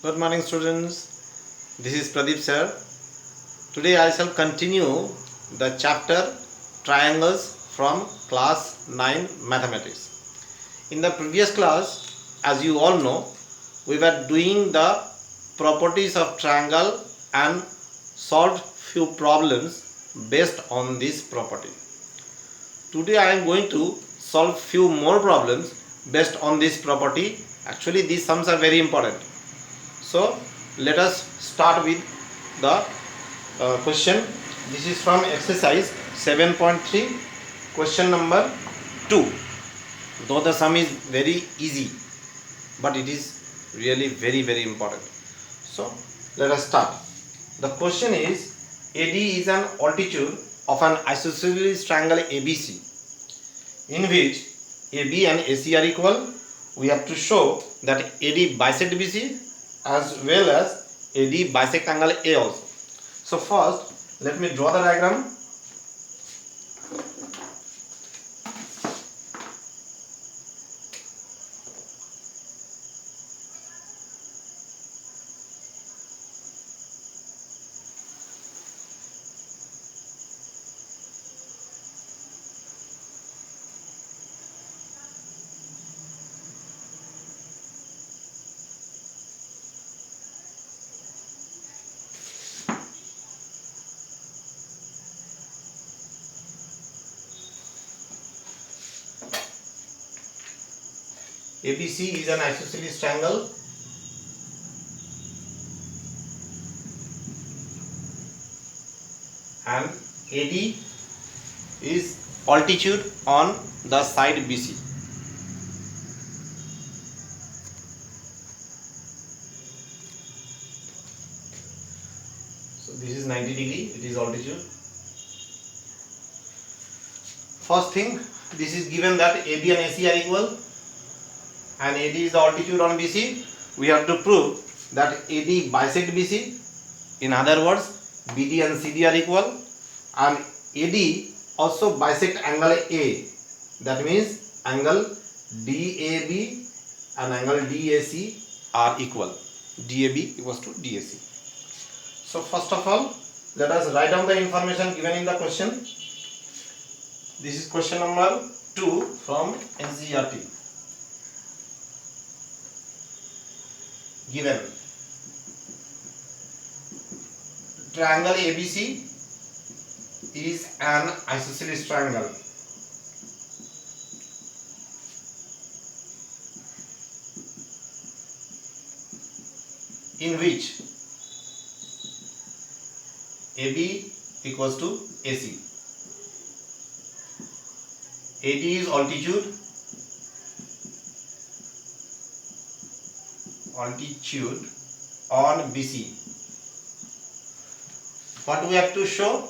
Good morning, students. This is Pradeep sir. Today I shall continue the chapter Triangles from class 9 Mathematics. In the previous class, as you all know, we were doing the properties of triangle and solved few problems based on this property. Today I am going to solve few more problems based on this property. Actually, these sums are very important. So let us start with the question. This is from exercise 7.3, question number 2. Though the sum is very easy, but it is really very important. So let us start. The question is, AD is an altitude of an isosceles triangle ABC in which AB and AC are equal. We have to show that AD bisect BC as well as AD bisect angle A also. So first, let me draw the diagram. ABC is an isosceles triangle and AD is altitude on the side BC. So this is 90 degree, it is altitude. First thing, this is given that AB and AC are equal and AD is the altitude on BC. We have to prove that AD bisect BC. In other words, BD and CD are equal and AD also bisect angle A. That means angle DAB and angle DAC are equal. DAB equals to DAC. So first of all, let us write down the information given in the question. This is question number 2 from NCERT. Given triangle ABC is an isosceles triangle in which AB equals to AC. AD is altitude on BC. What we have to show?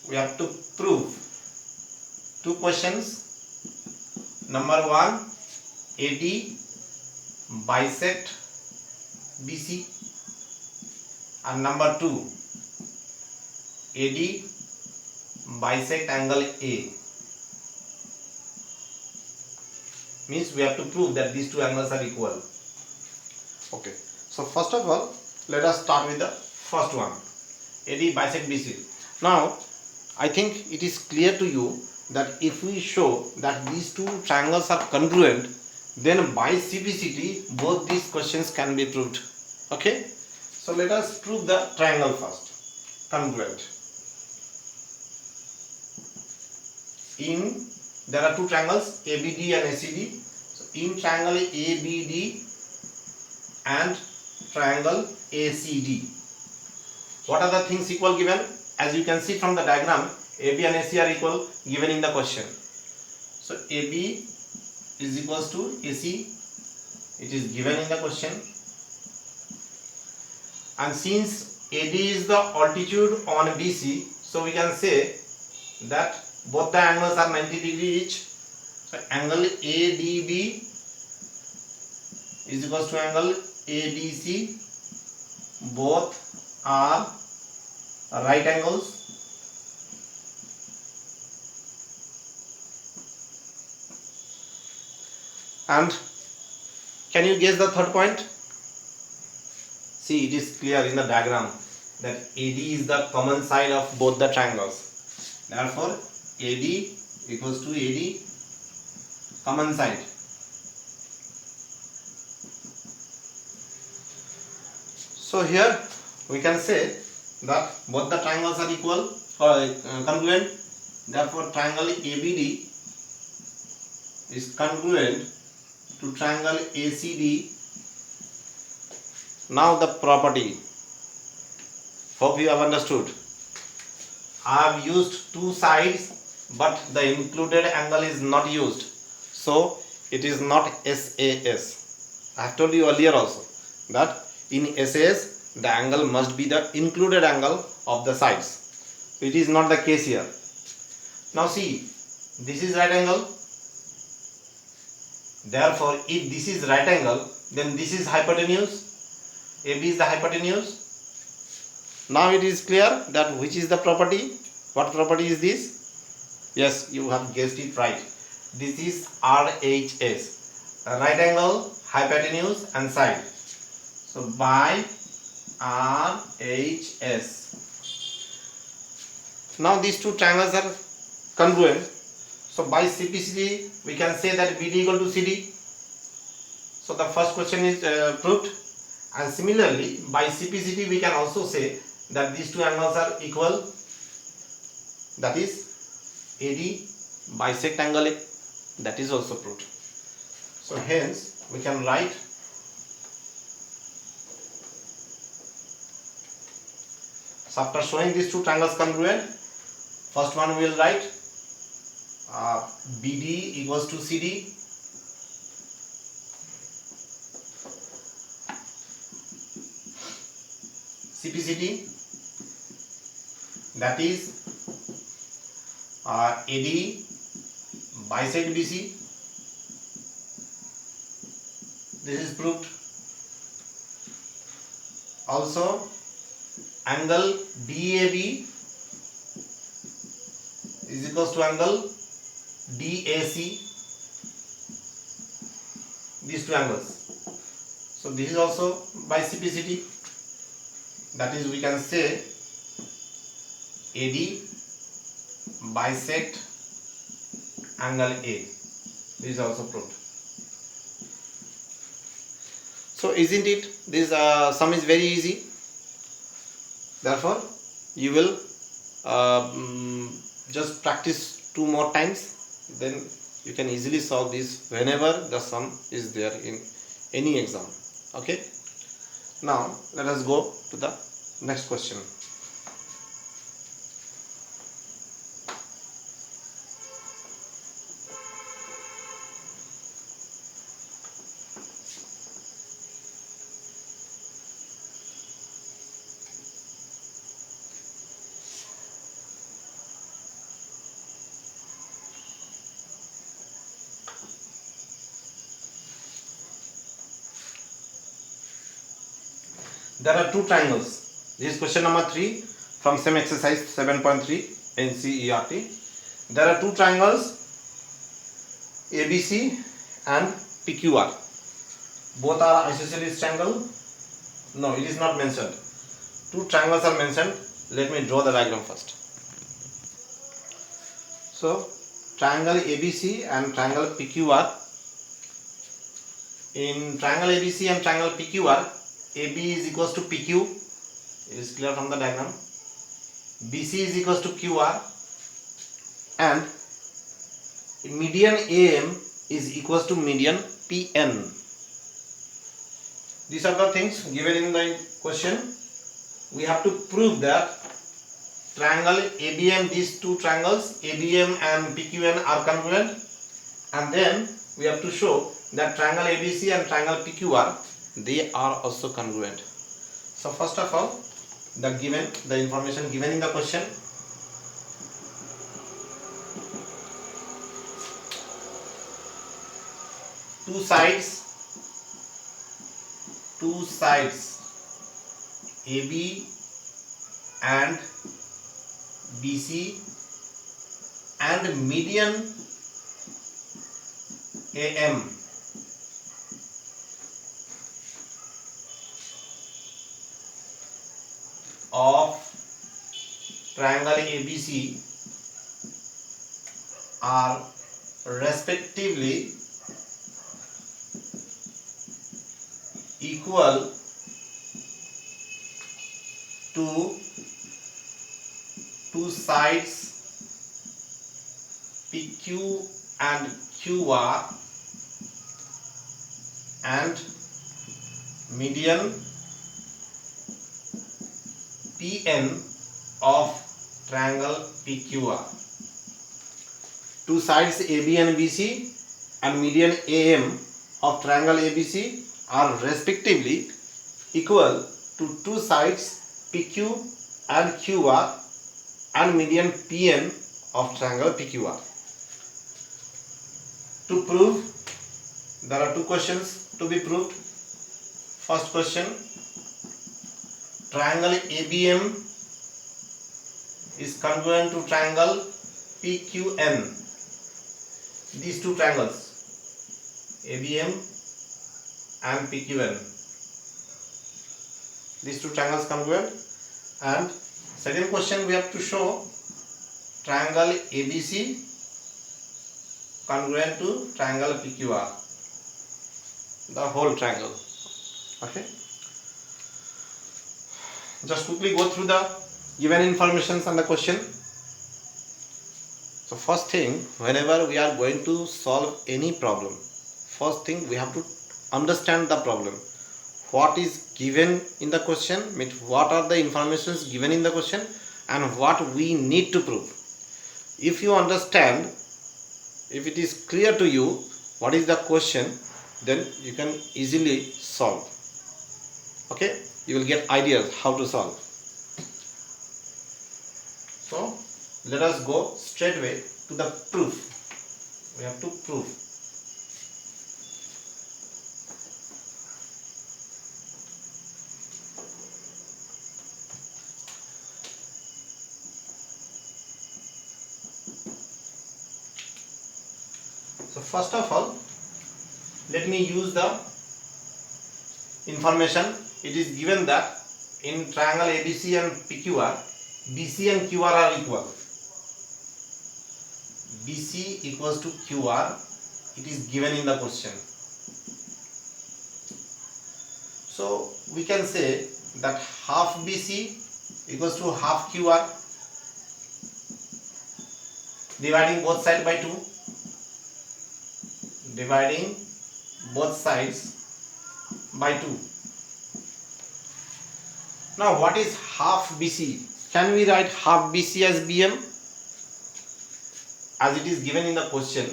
We have to prove two questions. Number 1, AD bisect BC, and number 2, AD bisect angle A. Means we have to prove that these two angles are equal. Okay, so first of all, let us start with the first one, AD bisect BC. Now, I think it is clear to you that if we show that these two triangles are congruent, then by CPCT both these questions can be proved. Okay, so let us prove the triangle first. Congruent. There are two triangles, ABD and ACD. So in triangle ABD and triangle ACD, what are the things equal given? As you can see from the diagram, AB and AC are equal given in the question. So AB is equals to AC, it is given in the question. And since AD is the altitude on BC, so we can say that both the angles are 90 degree each. So angle ADB is equals to angle ADC. Both are right angles. And can you guess the third point? See, it is clear in the diagram that AD is the common side of both the triangles. Therefore, AD equals to AD common side. So here we can say that both the triangles are equal or congruent. Therefore, triangle ABD is congruent to triangle ACD. Now the property. Hope you have understood. I have used two sides, but the included angle is not used. So it is not SAS. I have told you earlier also that in SAS the angle must be the included angle of the sides. It is not the case here. Now see, this is right angle. Therefore, if this is right angle, then this is hypotenuse. AB is the hypotenuse. Now it is clear that which is the property. What property is this? Yes, you have guessed it right. This is RHS. Right angle, hypotenuse and side. So by RHS. Now these two triangles are congruent. So by CPCD we can say that BD equal to CD. So the first question is proved. And similarly by CPCD we can also say that these two angles are equal. That is AD bisect angle A. That is also proved. So hence we can write so after showing these two triangles congruent, first one we will write BD equals to CD. CPCD, that is AD bisect BC. This is proved. Also angle DAB is equals to angle DAC. These two angles. So this is also by CPCD. That is, we can say AD bisect angle A. This is also proved. So isn't it? This sum is very easy. Therefore, you will just practice 2 more times. Then you can easily solve this whenever the sum is there in any exam. Okay. Now let us go to the next question. There are two triangles. This is question number 3 from same exercise 7.3 NCERT. There are two triangles ABC and PQR. Both are isosceles triangle. No, it is not mentioned. Two triangles are mentioned. Let me draw the diagram first. So, triangle ABC and triangle PQR. In triangle ABC and triangle PQR, AB is equals to PQ. It is clear from the diagram. BC is equals to QR, and median AM is equals to median PN. These are the things given in the question. We have to prove that triangle ABM, these two triangles ABM and PQN are congruent, and then we have to show that triangle ABC and triangle PQR, they are also congruent. So first of all, the information given in the question. Two sides AB and BC and median AM of triangle ABC are respectively equal to two sides PQ and QR and median PN of triangle PQR. Two sides AB and BC and median AM of triangle ABC are respectively equal to two sides PQ and QR and median PN of triangle PQR. To prove, there are two questions to be proved. First question, triangle ABM is congruent to triangle PQN. These two triangles, ABM and PQN, these two triangles congruent. And second question, we have to show triangle ABC congruent to triangle PQR, the whole triangle. Okay, just quickly go through the given informations and the question. So first thing, whenever we are going to solve any problem, first thing we have to understand the problem. What is given in the question, means what are the informations given in the question and what we need to prove. If you understand, if it is clear to you what is the question, then you can easily solve. Okay, you will get ideas how to solve. So let us go straight away to the proof. We have to prove. So first of all, let me use the information. It is given that in triangle ABC and PQR, BC and QR are equal. BC equals to QR. It is given in the question. So we can say that half BC equals to half QR, dividing both sides by 2. Dividing both sides by 2. Now what is half BC? Can we write half BC as BM? As it is given in the question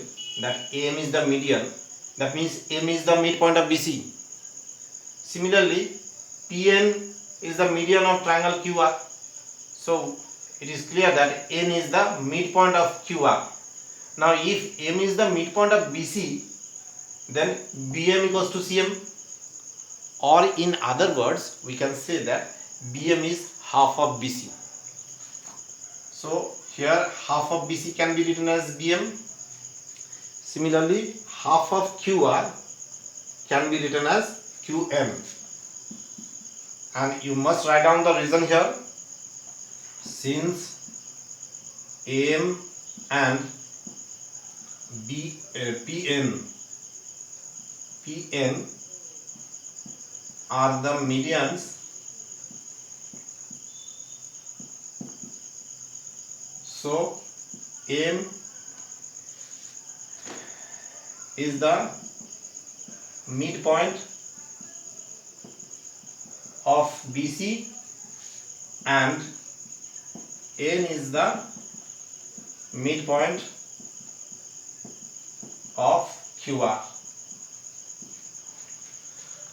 that AM is the median, that means M is the midpoint of BC. Similarly, PN is the median of triangle QR. So it is clear that N is the midpoint of QR. Now if M is the midpoint of BC, then BM equals to CM, or in other words we can say that BM is half of BC. So here half of BC can be written as BM. Similarly, half of QR can be written as QM. And you must write down the reason here. Since AM and PN are the medians, so M is the midpoint of BC and N is the midpoint of QR.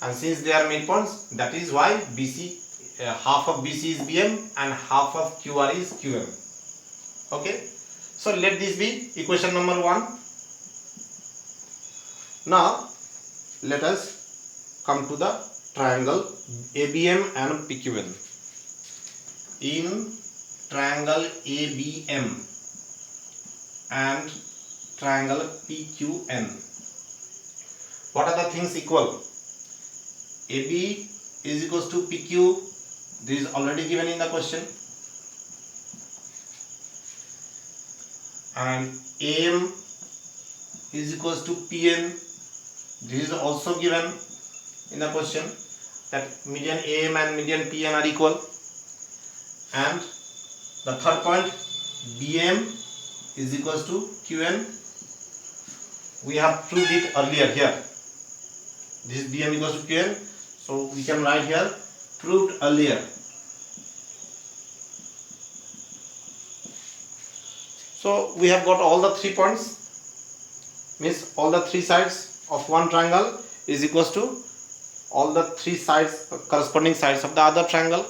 And since they are midpoints, that is why BC, half of BC is BM and half of QR is QM. Okay, so let this be equation number 1. Now let us come to the triangle ABM and PQN. In triangle ABM and triangle PQN, what are the things equal? AB is equals to PQ This is already given in the question. And AM is equals to PN. This is also given in the question, that median AM and median PN are equal. And the third point, BM is equals to QN. We have proved it earlier here. This is BM equals to QN. So we can write here, proved earlier. So we have got all the 3 points, means all the 3 sides of one triangle is equals to all the 3 sides, corresponding sides of the other triangle.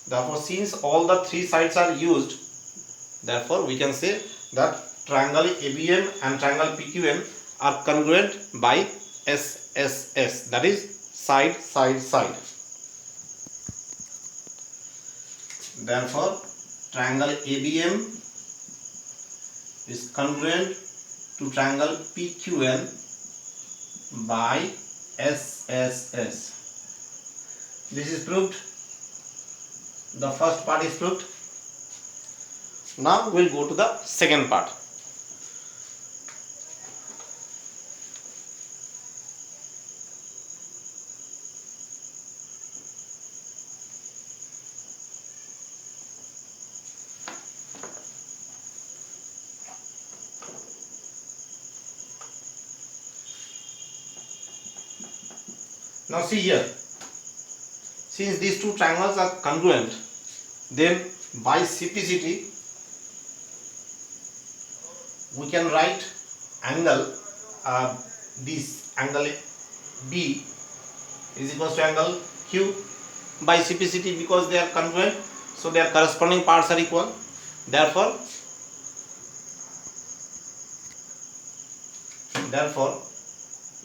Therefore, since all the 3 sides are used, therefore we can say that triangle ABM and triangle PQN are congruent by SSS, that is side, side, side. Therefore, triangle ABM is congruent to triangle PQN by SSS. This is proved. The first part is proved. Now we'll go to the second part. Now see here, since these two triangles are congruent, then by CPCT we can write angle, this angle B is equals to angle Q by CPCT, because they are congruent, so their corresponding parts are equal. Therefore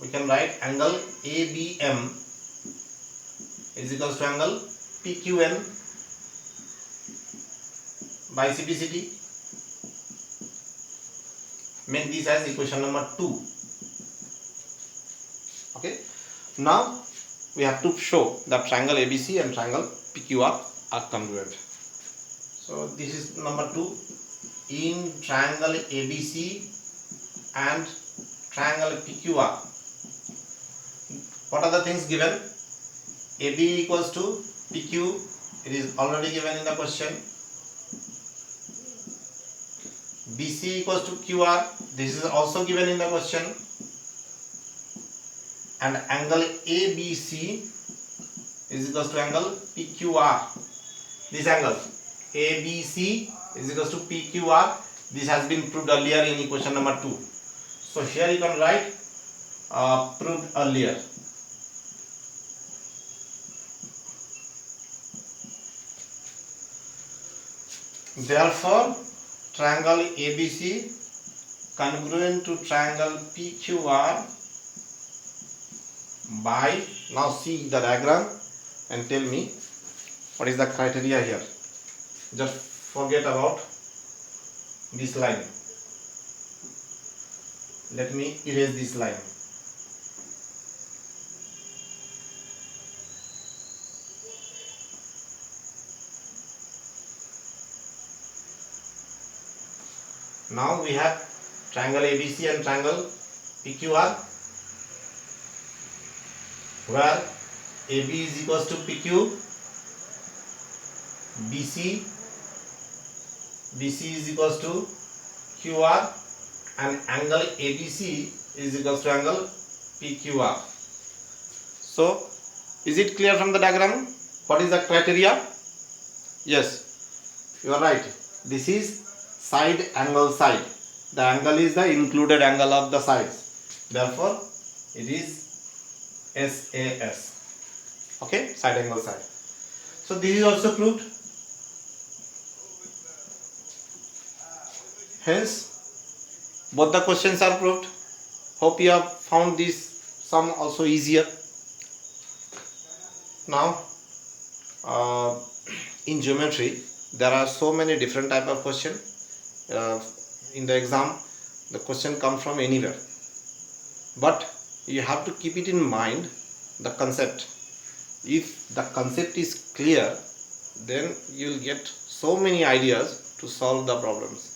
we can write angle ABM is equals to angle PQN by CPCT. Make this as equation number 2. Okay. Now we have to show that triangle ABC and triangle PQR are congruent. So this is number 2. In triangle ABC and triangle PQR, what are the things given? AB equals to PQ, it is already given in the question. BC equals to QR, this is also given in the question. And angle ABC is equals to angle PQR. This angle ABC is equals to PQR. This has been proved earlier in equation number 2. So here you can write proved earlier. Therefore, triangle ABC congruent to triangle PQR by, now see the diagram and tell me what is the criteria here. Just forget about this line. Let me erase this line. Now we have triangle ABC and triangle PQR, where AB is equals to PQ, BC is equals to QR, and angle ABC is equals to angle PQR. So is it clear from the diagram? What is the criteria? Yes, you are right. This is side angle side. The angle is the included angle of the sides. Therefore, it is SAS. Okay, side angle side. So this is also proved. Hence, both the questions are proved. Hope you have found this sum also easier. Now, in geometry, there are so many different type of questions. In the exam, the question comes from anywhere, but you have to keep it in mind the concept. If the concept is clear, then you will get so many ideas to solve the problems.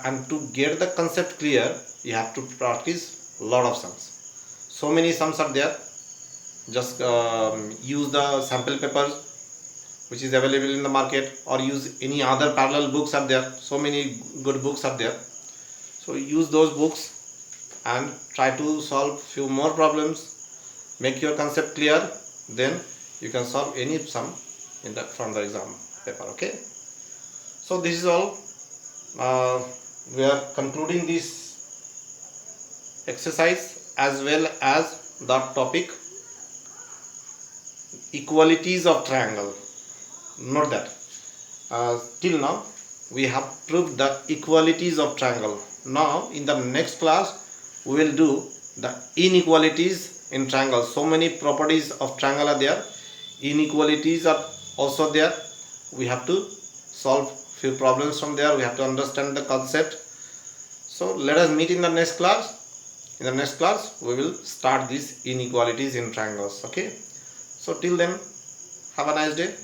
And to get the concept clear, you have to practice a lot of sums. So many sums are there. Just use the sample papers which is available in the market, or use any other parallel books are there. So many good books are there. So use those books and try to solve few more problems. Make your concept clear, then you can solve any sum in the from the exam paper. Okay. So this is all. We are concluding this exercise as well as the topic equalities of triangle. Note that till now we have proved the equalities of triangle. Now in the next class we will do the inequalities in triangle. So many properties of triangle are there, inequalities are also there. We have to solve few problems from there. We have to understand the concept. So let us meet in the next class. In the next class we will start these inequalities in triangles. Okay, so till then, have a nice day.